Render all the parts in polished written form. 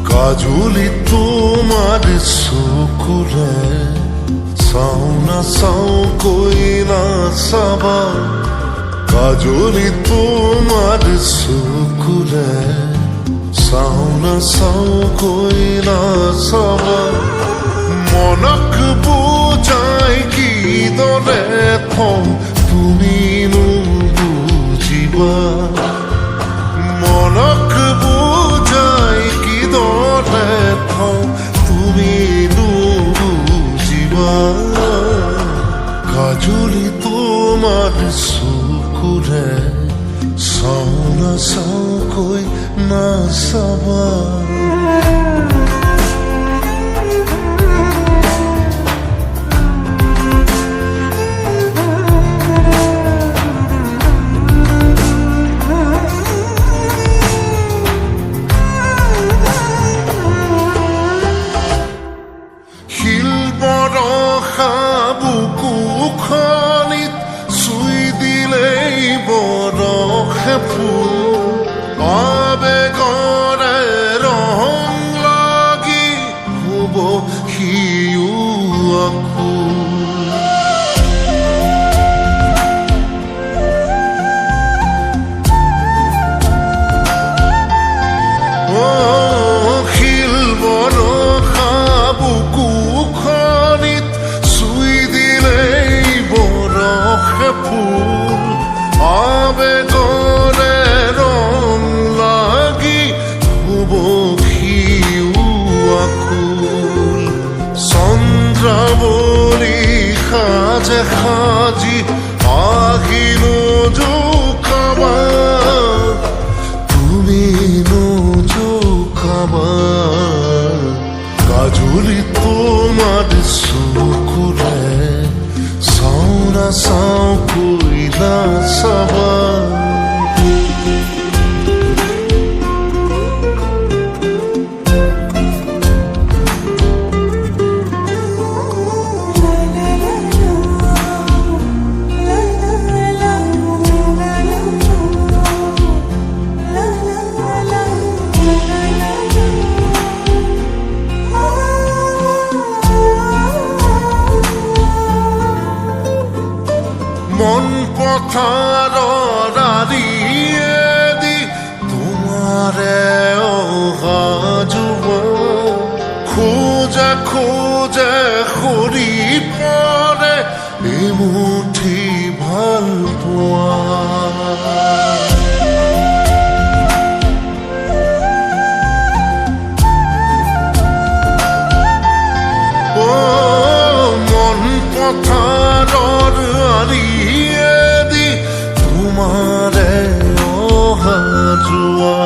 কাজলি তোমাৰ চকুৰে চাওঁ নাচাওঁ কৈ নাচাবা কাজলি তোমাৰ চকুৰে চাওঁ নাচাওঁ কৈ নাচাবা মনক বুজাই কিদৰে থওঁ তুমিনো বুজিবা মনক বুজাই কিদৰে থওঁ তুমিনো বুজিবা কাজলি তোমাৰ চকুৰে চাওঁ নাচাওঁ কৈ নাচাবা বুকুখনিত চুই দিলেই বৰষে ফুল আবেগৰে ৰং লাগি হ'ব সিও আকুল শিল বৰষা বুকুখনিত ফুল আবেগৰে ৰং লাগি হ'ব সিও আকুল চন্দ্ৰাৱলী সাজে সাজি আহিলো জোকাবা তুমি নজোকাবা কাজলি তোমাৰ চকুৰে চাওঁ নাচাওঁ কৈ নাচাবা মন পথাৰৰ আলিয়েদি তোমাৰে অহা যোৱা খোজে খোজে সৰি পৰে এমুঠি ভাল পোৱা মন পথাৰৰ আলিয়েদি তোমাৰে অহা যোৱা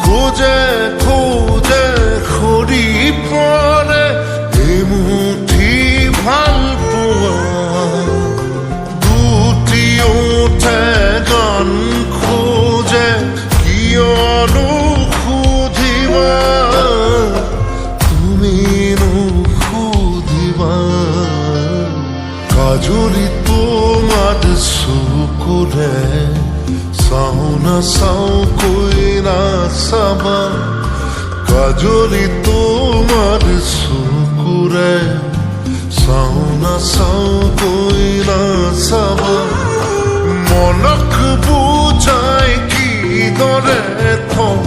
খোজে খোজে সৰি পৰে এমুঠি ভাল পোৱা দুটি ওঠে গান খোজে কিয়নো সুধিবা তুমিনো সুধিবা কাজলি তোমাৰ চকুৰে চাওঁ নাচাওঁ কৈ নাচাবা কাজলি তোমাৰ চকুৰে চাওঁ নাচাওঁ কৈ নাচাবা মনক বুজাই কিদৰে থওঁ